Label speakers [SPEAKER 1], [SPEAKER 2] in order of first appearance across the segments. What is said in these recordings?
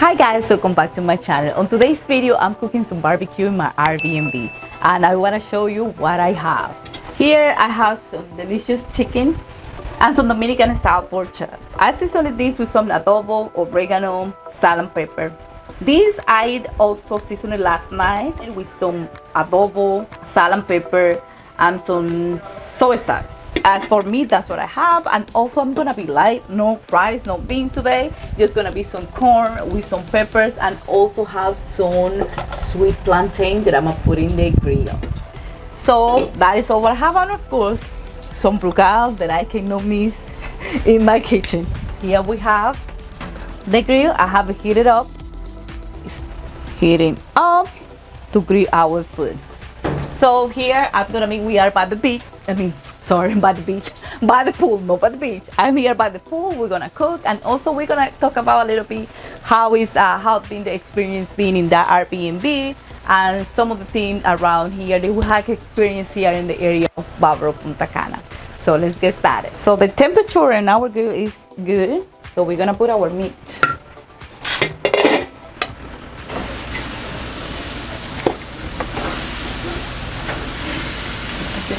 [SPEAKER 1] Hi guys, welcome back to my channel. On today's video, I'm cooking some barbecue in my Air BnB, and I want to show you what I have. Here I have some delicious chicken and some Dominican style pork chop. I seasoned this with some adobo, oregano, salt and pepper. This I also seasoned last night with some adobo, salt and pepper, and some soy sauce. As for me, that's what I have. And also I'm gonna be light, no fries, no beans today. Just gonna be some corn with some peppers, and also have some sweet plantain that I'm gonna put in the grill. So that is all I have, and of course some brugal that I cannot miss in my kitchen. Here we have the grill. I have it heated up. It's heating up to grill our food. So here we are by the beach. By the pool, not by the beach. I'm here by the pool. We're gonna cook, and also we're gonna talk about a little bit how been the experience being in that Air BnB, and some of the things around here that we have experience here in the area of Punta Cana. So let's get started. So the temperature in our grill is good. So we're gonna put our meat.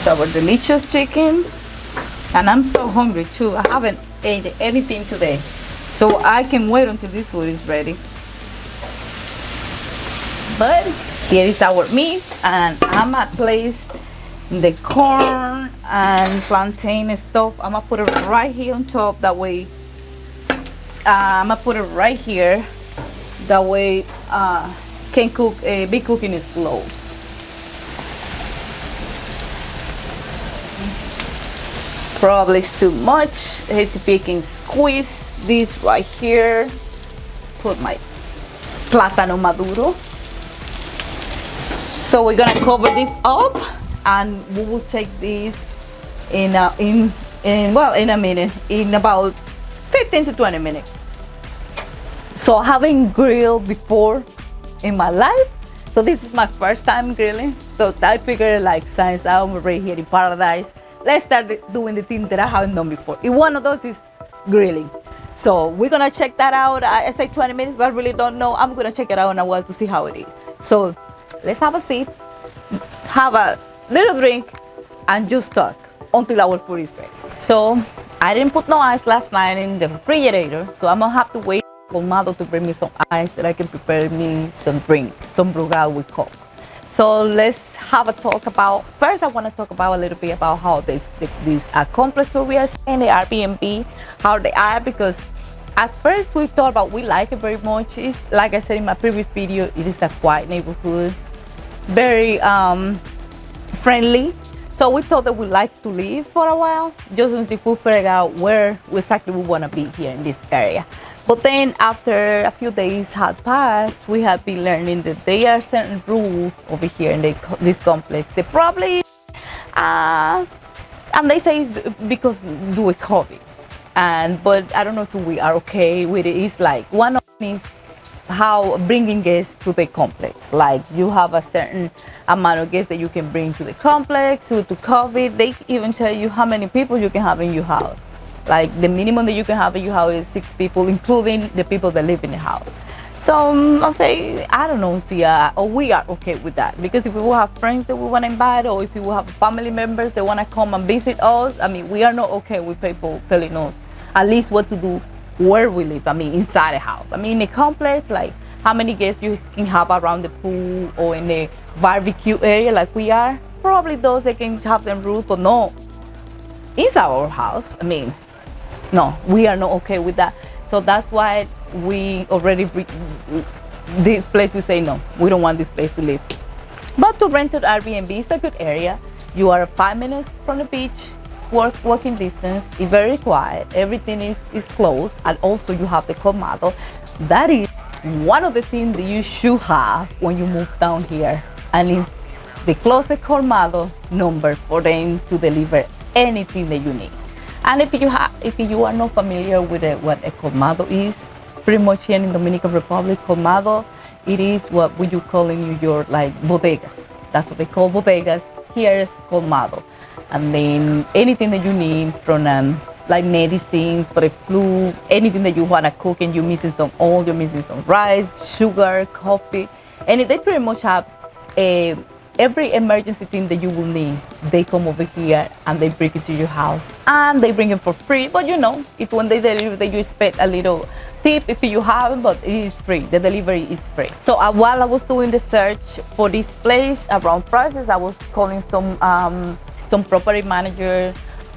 [SPEAKER 1] Our delicious chicken, and I'm so hungry too. I haven't ate anything today, so I can wait until this food is ready. But here is our meat, and I'm gonna place the corn and plantain stuff. I'm gonna put it right here on top. That way, I'm gonna put it right here. That way, can cook. Be cooking it slow. Probably it's too much. Let's see if you can squeeze this right here. Put my plátano maduro. So we're gonna cover this up, and we will take this in a minute, in about 15 to 20 minutes. So having grilled before in my life, so this is my first time grilling. So I figured, like, since I'm already here in paradise, let's start doing the thing that I haven't done before. And one of those is grilling. So we're gonna check that out. I say 20 minutes, but I really don't know. I'm gonna check it out in a while to see how it is. So let's have a seat, have a little drink, and just talk until our food is ready. So I didn't put no ice last night in the refrigerator, so I'm gonna have to wait for Colmado to bring me some ice that I can prepare me some drinks, some brugal with Coke. So let's have a talk about, first I want to talk about a little bit about how this complex where we are staying, the Air BnB, how they are, because at first we thought about, we like it very much. It's like I said in my previous video, it is a quiet neighborhood, very friendly. So we thought that we'd like to live for a while, just until we figure out where exactly we want to be here in this area. But then after a few days had passed, we have been learning that there are certain rules over here in this complex. They probably, and they say it's because due to COVID. But I don't know if we are okay with it. It's like, one of them is how bringing guests to the complex. Like, you have a certain amount of guests that you can bring to the complex due to COVID. They even tell you how many people you can have in your house. Like, the minimum that you can have in your house is 6 people, including the people that live in the house. So I'll say, I don't know if we are okay with that, because if we will have friends that we want to invite, or if we will have family members that want to come and visit us, we are not okay with people telling us at least what to do where we live, inside the house. In the complex, like, how many guests you can have around the pool or in the barbecue area like we are, probably those that can have them rules, but no, inside our house, no, we are not okay with that. So that's why we already, this place, we say no, we don't want this place to live. But to rent an Airbnb is a good area. You are 5 minutes from the beach, walking distance. It's very quiet. Everything is closed, and also you have the Colmado. That is one of the things that you should have when you move down here, and it's the closest Colmado number for them to deliver anything that you need. And if you are not familiar with what a colmado is, pretty much here in Dominican Republic, colmado, it is what you call in New York, like, bodegas. That's what they call bodegas. Here is colmado. And then anything that you need from like medicines for the flu, anything that you want to cook and you're missing some oil, you're missing some rice, sugar, coffee. And they pretty much have every emergency thing that you will need. They come over here and they bring it to your house, and they bring it for free. But you know, if when they deliver, they you expect a little tip if you haven't, but it is free. The delivery is free. So while I was doing the search for this place around prices, I was calling some property managers.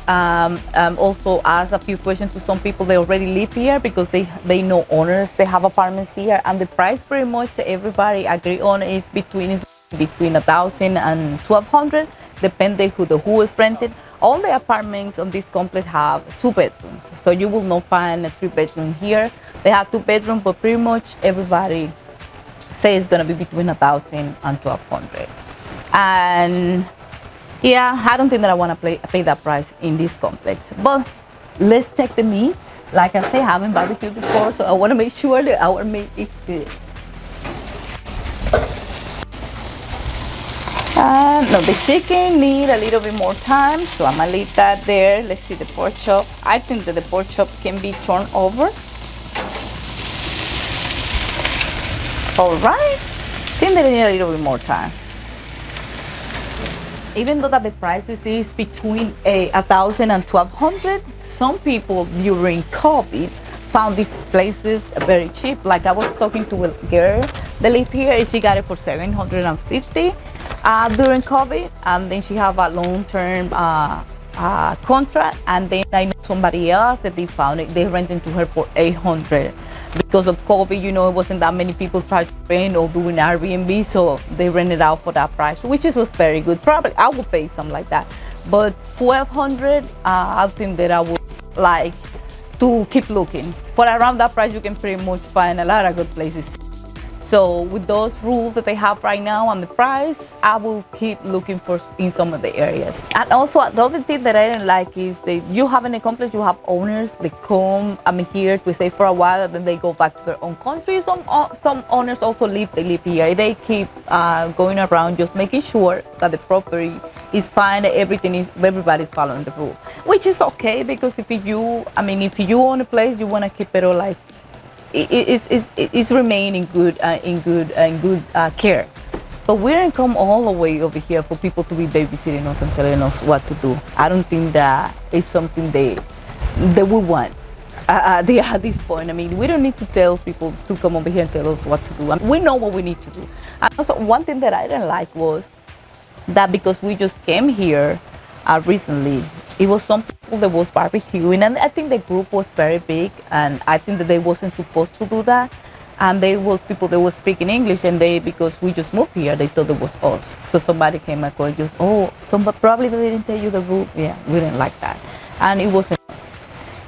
[SPEAKER 1] Also asked a few questions to some people that already live here, because they know owners, they have apartments here, and the price pretty much everybody agree on is between 1,000 and 1,200, depending who is rented. All the apartments on this complex have 2 bedrooms, so you will not find a 3-bedroom here. They have 2 bedrooms, but pretty much everybody say it's gonna be between 1,000 and 1,200. And yeah, I don't think that I want to pay that price in this complex. But let's check the meat. Like I say, I haven't barbecued before, so I want to make sure that our meat is good. No, the chicken need a little bit more time, so I'm gonna leave that there. Let's see the pork chop. I think that the pork chop can be turned over. All right, I think they need a little bit more time. Even though that the prices is between 1,000 and 1,200, some people during COVID found these places very cheap. Like I was talking to a girl that lived here, and she got it for 750 during COVID, and then she have a long-term contract. And then I know somebody else that they found it, they rented to her for 800. Because of COVID, you know, it wasn't that many people trying to rent or doing Airbnb, so they rented out for that price, which was very good. Probably I would pay something like that, but 1,200, I think that I would like to keep looking. For around that price, you can pretty much find a lot of good places. So with those rules that they have right now and the price, I will keep looking for in some of the areas. And also another thing that I didn't like is that you have in a complex, you have owners, they come here to stay for a while, and then they go back to their own country. Some owners also live here. They keep going around just making sure that the property is fine, that everybody's following the rule, which is okay, because if you own a place, you want to keep it all like it's remain in good care. But we didn't come all the way over here for people to be babysitting us and telling us what to do. I don't think that is something that we want at this point. I mean, we don't need to tell people to come over here and tell us what to do. I mean, we know what we need to do. And also, one thing that I didn't like was that because we just came here recently, it was some people that was barbecuing, and I think the group was very big, and I think that they wasn't supposed to do that. And there was people that was speaking English, and because we just moved here, they thought it was us. So somebody came and called just, somebody probably they didn't tell you the rule. Yeah, we didn't like that, and it wasn't us.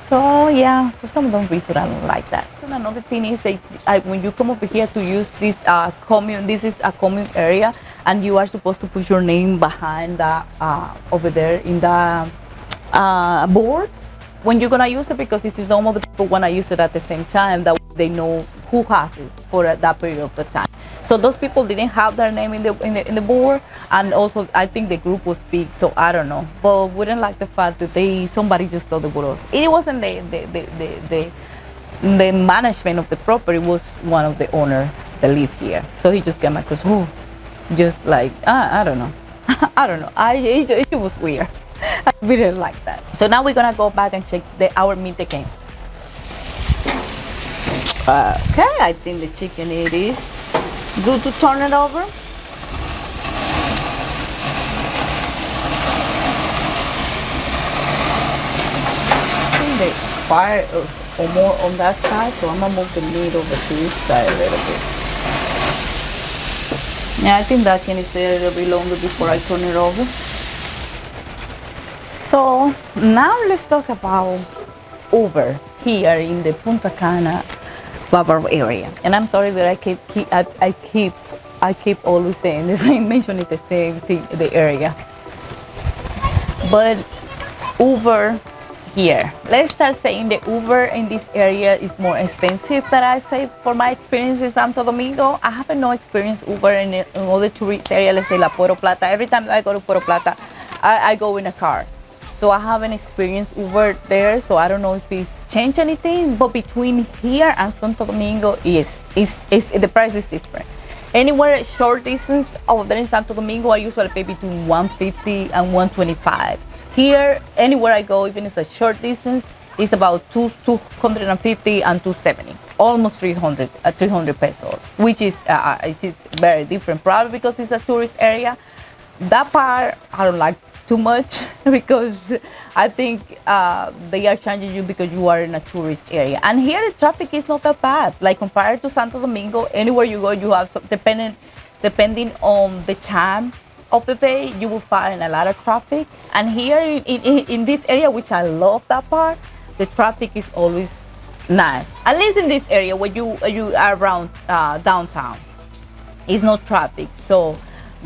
[SPEAKER 1] So yeah, for some reason I don't like that. And another thing is that when you come over here to use this this is a common area, and you are supposed to put your name behind the over there in the board when you're gonna use it, because it is normal that people wanna use it at the same time, that they know who has it for that period of the time. So those people didn't have their name in the board, and also I think the group was big, so I don't know. But we didn't like the fact that somebody just thought it was us. It wasn't the management of the property, was one of the owners that live here. So he just came across, just like I don't know. I don't know. It was weird. We didn't like that. So now we're gonna go back and check our meat again. Okay, I think the chicken, it is good to turn it over. I think the fire or more on that side, so I'm gonna move the meat over to this side a little bit. Yeah, I think that can stay a little bit longer before I turn it over. So now let's talk about Uber here in the Punta Cana area. And I'm sorry that I keep always saying this. I mention it the same thing, the area. But Uber here. Let's start saying the Uber in this area is more expensive than I say for my experience in Santo Domingo. I haven't no experience Uber in other tourist area, let's say La Puerto Plata. Every time I go to Puerto Plata, I go in a car. so I haven't experienced Uber there, so I don't know if it's changed anything. But between here and Santo Domingo, yes, the price is different. Anywhere short distance over there in Santo Domingo, I usually pay between 150 and 125. Here, anywhere I go, even if it's a short distance, it's about 250 and 270, almost 300 pesos, which is very different, probably because it's a tourist area. That part I don't like too much because I think they are charging you because you are in a tourist area. And here the traffic is not that bad. Like compared to Santo Domingo, anywhere you go, you have depending on the time of the day, you will find a lot of traffic. And here in this area, which I love that part, the traffic is always nice. At least in this area where you are around downtown, it's no traffic. So,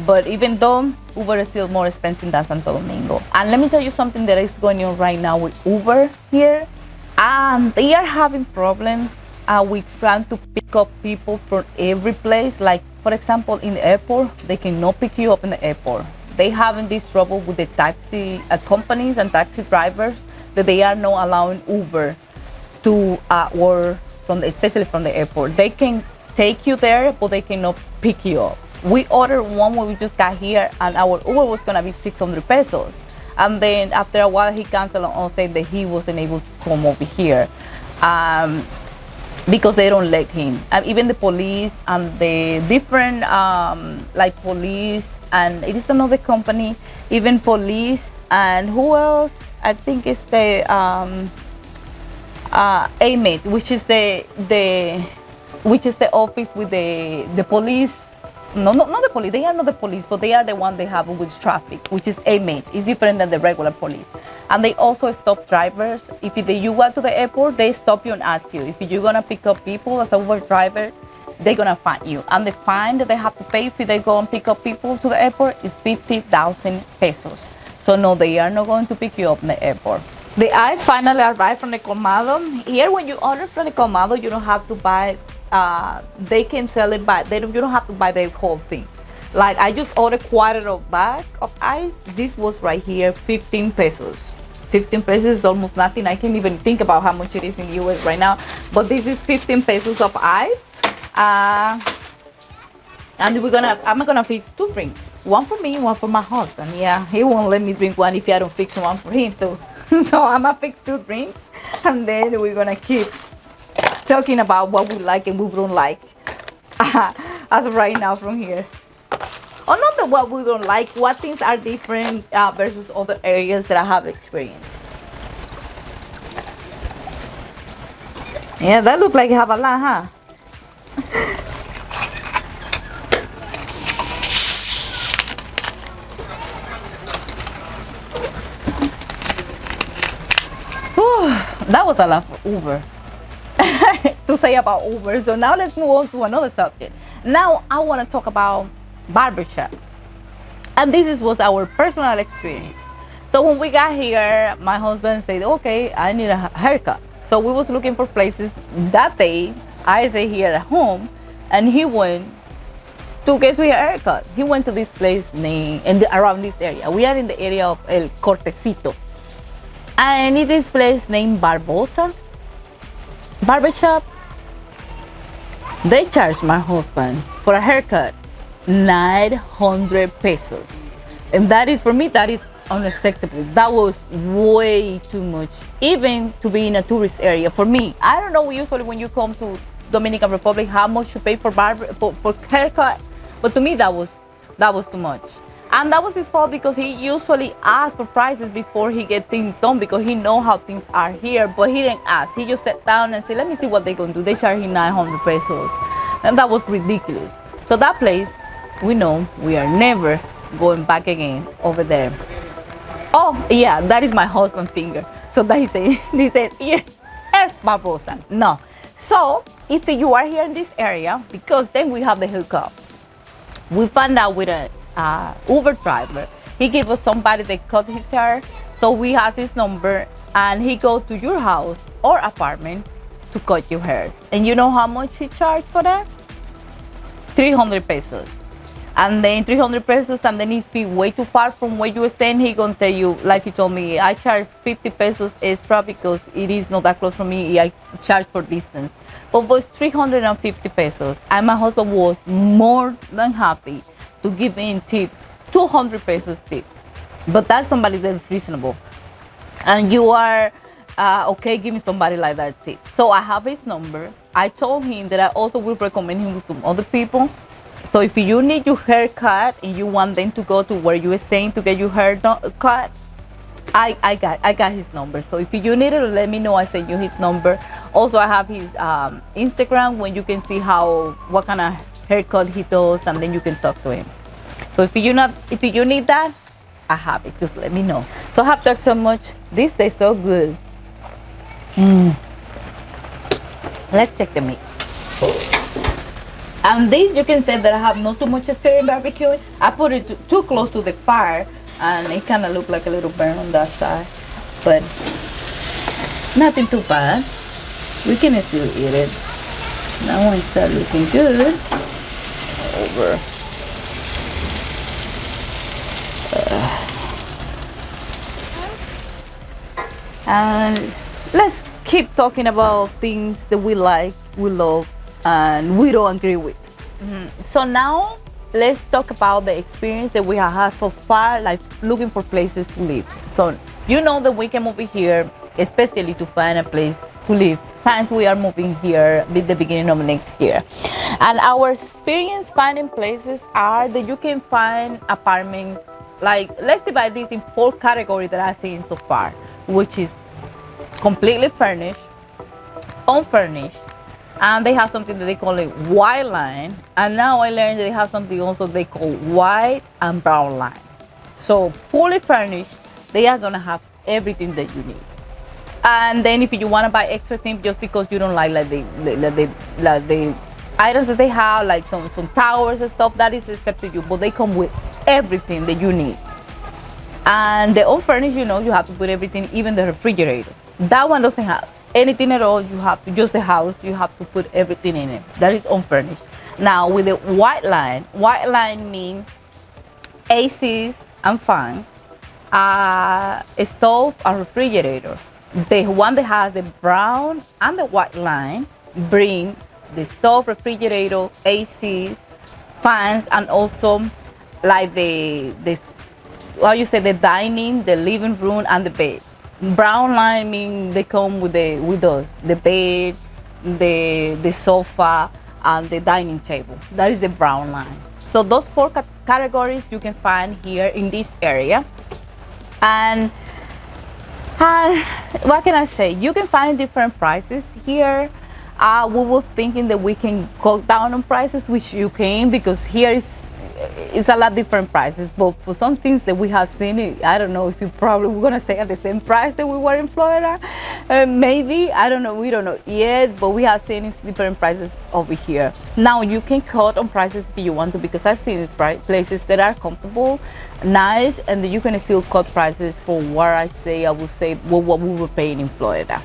[SPEAKER 1] but even though Uber is still more expensive than Santo Domingo. And let me tell you something that is going on right now with Uber here. They are having problems with trying to pick up people from every place. Like, for example, in the airport, they cannot pick you up in the airport. They having this trouble with the taxi companies and taxi drivers, that they are not allowing Uber to work especially from the airport. They can take you there, but they cannot pick you up. We ordered one when we just got here, and our Uber was gonna be 600 pesos. And then after a while, he canceled and said that he wasn't able to come over here because they don't let him. And even the police and the different like police, and it is another company, even police, and who else? I think it's the APEMAN, which is the office with the police. No, not the police. They are not the police, but they are the one they have with traffic, which is APEMAN. It's different than the regular police. And they also stop drivers. If you go to the airport, they stop you and ask you if you're gonna pick up people as a Uber driver. They're gonna fine you, and the fine that they have to pay if they go and pick up people to the airport is 50,000 pesos. So no, they are not going to pick you up in the airport. The ice finally arrived from the colmado. Here, when you order from the colmado, you don't have to buy. They can sell it by. You don't have to buy the whole thing. Like I just ordered quarter of bag of ice. This was right here, 15 pesos. 15 pesos is almost nothing. I can't even think about how much it is in the US right now. But this is 15 pesos of ice. And I'm gonna fix 2 drinks. One for me, one for my husband. Yeah, he won't let me drink one if I don't fix one for him. So I'm gonna fix 2 drinks, and then we're gonna keep talking about what we like and we don't like as of right now from here. Oh, not the what we don't like, what things are different versus other areas that I have experienced. Yeah, that looks like you have a lot, huh? That was a lot for Uber to say about Uber. So now let's move on to another subject. Now I want to talk about barbershop, and this was our personal experience. So when we got here, my husband said, okay, I need a haircut. So we was looking for places. That day I stayed here at home, and he went to get me a haircut. He went to this place around this area. We are in the area of El Cortecito. And it is place named Barbosa Barbershop. They charged my husband for a haircut 900 pesos. And that is, for me, that is unacceptable. That was way too much, even to be in a tourist area. For me, I don't know usually when you come to Dominican Republic how much you pay for haircut, but to me that was too much. And that was his fault, because he usually asks for prices before he get things done, because he know how things are here, but he didn't ask. He just sat down and said, let me see what they're gonna do. They charge him 900 pesos. And that was ridiculous. So that place, we know we are never going back again over there. Oh yeah, that is my husband's finger. So that he said, yes, Barbosa. No. So if you are here in this area, because then we have the hookup. We found out with a Uber driver. He gave us somebody that cut his hair, so we have his number, and he goes to your house or apartment to cut your hair. And you know how much he charged for that? 300 pesos. and then 300 pesos, and then if it's way too far from where you are staying, he gonna tell you, like he told me, I charge 50 pesos extra because it is not that close from me. I charge for distance, but it was 350 pesos, and my husband was more than happy to give me tip, 200 pesos tip. But that's somebody that's reasonable, and you are okay giving somebody like that tip. So I have his number. I told him that I also will recommend him with some other people. So if you need your hair cut and you want them to go to where you are staying to get your hair cut, I got his number. So if you need it, let me know. I send you his number. Also, I have his Instagram, when you can see what kind of haircut he does, and then you can talk to him. So if you need that, I have it. Just let me know. So I have talked so much. This tastes so good. Let's check the meat. And this, you can say that I have not too much experience barbecuing. I put it too close to the fire, and it kind of looked like a little burn on that side, but nothing too bad. We can still eat it. Now when it starts looking good, over. And let's keep talking about things that we like, we love, and we don't agree with. So now let's talk about the experience that we have had so far, like looking for places to live. So you know that we came over here especially to find a place to live, since we are moving here at the beginning of next year. And our experience finding places are that you can find apartments, like, let's divide this in 4 categories that I've seen so far, which is completely furnished, unfurnished, and they have something that they call it white line. And now I learned that they have something also they call white and brown line. So fully furnished, they are gonna have everything that you need. And then if you want to buy extra things just because you don't like the items that they have, like some towers and stuff, that is accepted you, but they come with everything that you need. And the unfurnished, you have to put everything, even the refrigerator. That one doesn't have anything at all. You have to just the house, you have to put everything in it. That is unfurnished. Now with the white line means ACs and fans, a stove and refrigerator. The one that has the brown and the white line bring the stove, refrigerator, ACs, fans, and also like the dining, the living room, and the bed. Brown line means they come with the bed, the sofa, and the dining table. That is the brown line. So those 4 categories you can find here in this area. And what can I say? You can find different prices here. We were thinking that we can cut down on prices, which you can, because here it's a lot different prices. But for some things that we have seen, I don't know if you probably were gonna stay at the same price that we were in Florida. Maybe, I don't know, we don't know yet, but we have seen different prices over here. Now you can cut on prices if you want to, because I've seen places that are comfortable, nice, and you can still cut prices for what I would say what we were paying in Florida.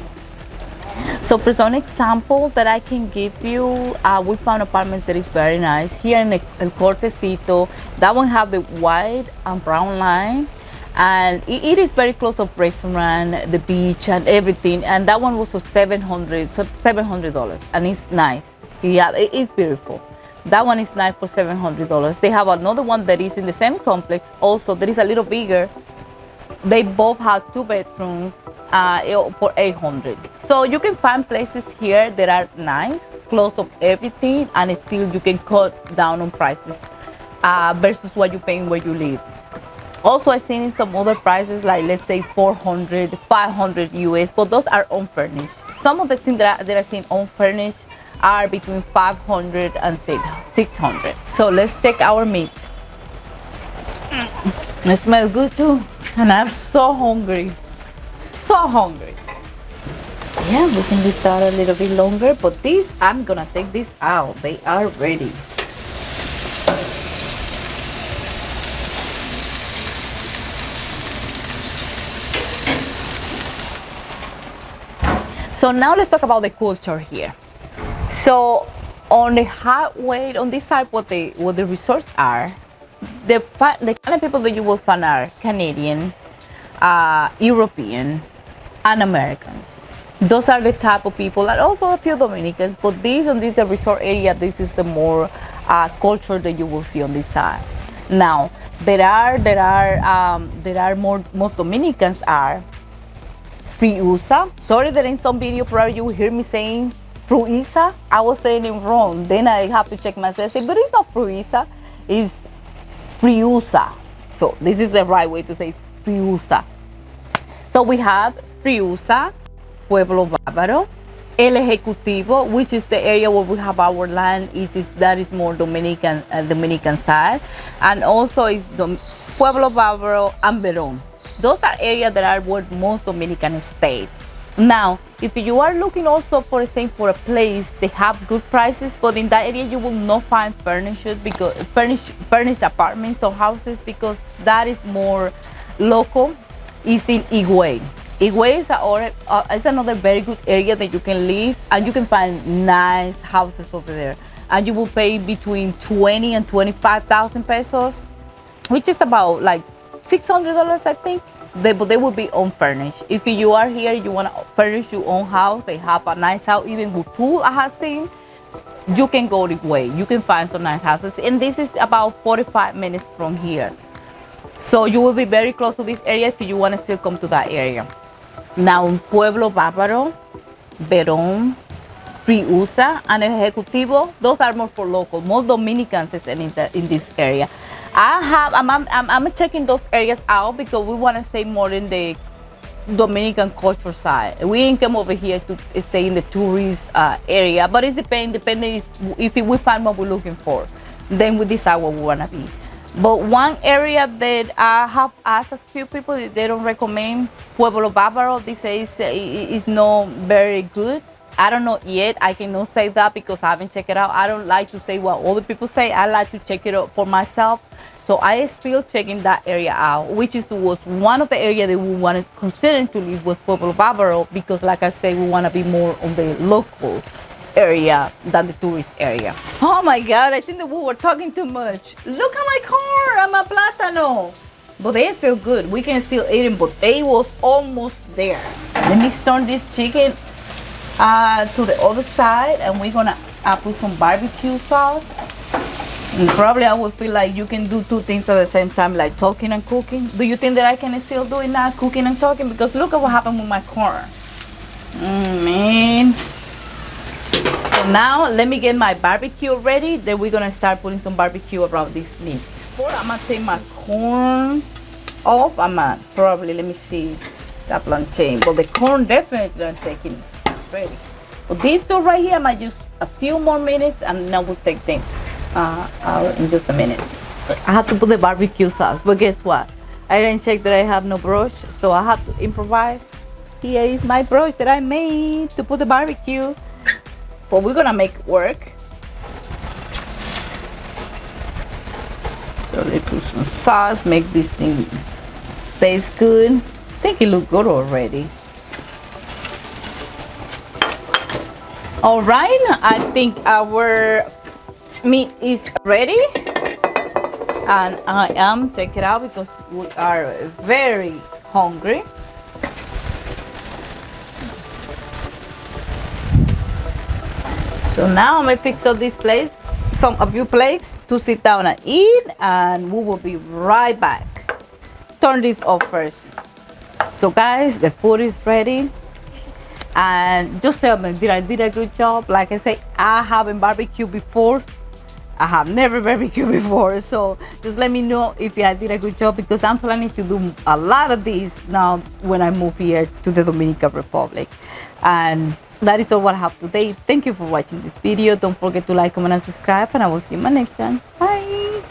[SPEAKER 1] So for some example that I can give you, we found apartments that is very nice here in El Cortecito. That one have the white and brown line, and it is very close to restaurant, the beach, and everything. And that one was for $700, and it's nice. Yeah, it is beautiful. That one is nice for $700. They have another one that is in the same complex, also that is a little bigger. They both have 2 bedrooms for $800. So you can find places here that are nice, close to everything, and still you can cut down on prices versus what you're paying where you live. Also, I've seen in some other prices, like let's say 400, 500 US, but those are unfurnished. Some of the things that I've seen unfurnished are between 500 and 600. So let's take our meat. It smells good too, and I'm so hungry. So hungry. Yeah, we can leave that a little bit longer, but this, I'm gonna take this out. They are ready. So now let's talk about the culture here. So On the highway, on this side, what the resorts are, the kind of people that you will find are Canadian, European, and Americans. Those are the type of people, and also a few Dominicans. But on this resort area, this is the more culture that you will see on this side. Now, most Dominicans are Friusa. Sorry that in some video probably you will hear me saying Fruisa. I was saying it wrong. Then I have to check myself. But it's not Fruisa, it's Friusa. So this is the right way to say Friusa. So we have Friusa, Pueblo Bávaro, El Ejecutivo, which is the area where we have our land, that is more Dominican side, and also is Pueblo Bávaro and Verón. Those are areas that are where most Dominicans stay. Now, if you are looking also for a place, they have good prices, but in that area you will not find furniture because furnished apartments or houses, because that is more local. Is in Higüey. Higüey is another very good area that you can live, and you can find nice houses over there, and you will pay between 20 and 25,000 pesos, which is about like $600, I think. But they will be unfurnished. If you are here, you want to furnish your own house, they have a nice house, even with pool I have seen, you can go this way. You can find some nice houses, and this is about 45 minutes from here. So you will be very close to this area if you want to still come to that area. Now, Pueblo Bávaro, Verón, Friusa, and El Ejecutivo, those are more for local. Most Dominicans is in this area. I'm checking those areas out because we want to stay more in the Dominican culture side. We ain't come over here to stay in the tourist area, but it's depending if we find what we're looking for, then we decide what we want to be. But one area that I have asked a few people, they don't recommend Pueblo Bávaro. They say it's not very good. I don't know yet. I cannot say that because I haven't checked it out. I don't like to say what other people say. I like to check it out for myself. So I am still checking that area out, which was one of the areas that we wanted to consider to live with Pueblo Bávaro, because like I say, we want to be more on the local area than the tourist area. Oh my God, I think that we were talking too much. Look at my corn and my plátano. But they're still good. We can still eat them, but they was almost there. Let me turn this chicken to the other side, and we're gonna put some barbecue sauce. And probably I would feel like you can do two things at the same time, like talking and cooking. Do you think that I can still do it now, cooking and talking? Because look at what happened with my corn. Man. So now let me get my barbecue ready. Then we're gonna start putting some barbecue around this meat. Before I'm gonna take my corn off, I'm gonna probably, let me see, that plantain. But the corn definitely gonna take it ready. But these two right here, I might use a few more minutes, and then we'll take them out in just a minute. I have to put the barbecue sauce, but guess what? I didn't check that I have no brush, so I have to improvise. Here is my brush that I made to put the barbecue. But we're gonna make it work. So let's put some sauce, make this thing taste good. I think it looks good already. All right, I think our meat is ready, and I am taking it out because we are very hungry. So now I'm gonna fix up this plate, a few plates to sit down and eat, and we will be right back. Turn this off first. So guys, the food is ready, and just tell me, did I did a good job? Like I say, I haven't barbecued before. I have never barbecued before, so just let me know if I did a good job, because I'm planning to do a lot of these now when I move here to the Dominican Republic. And that is all what I have today. Thank you for watching this video. Don't forget to like, comment, and subscribe, and I will see you in my next one. Bye.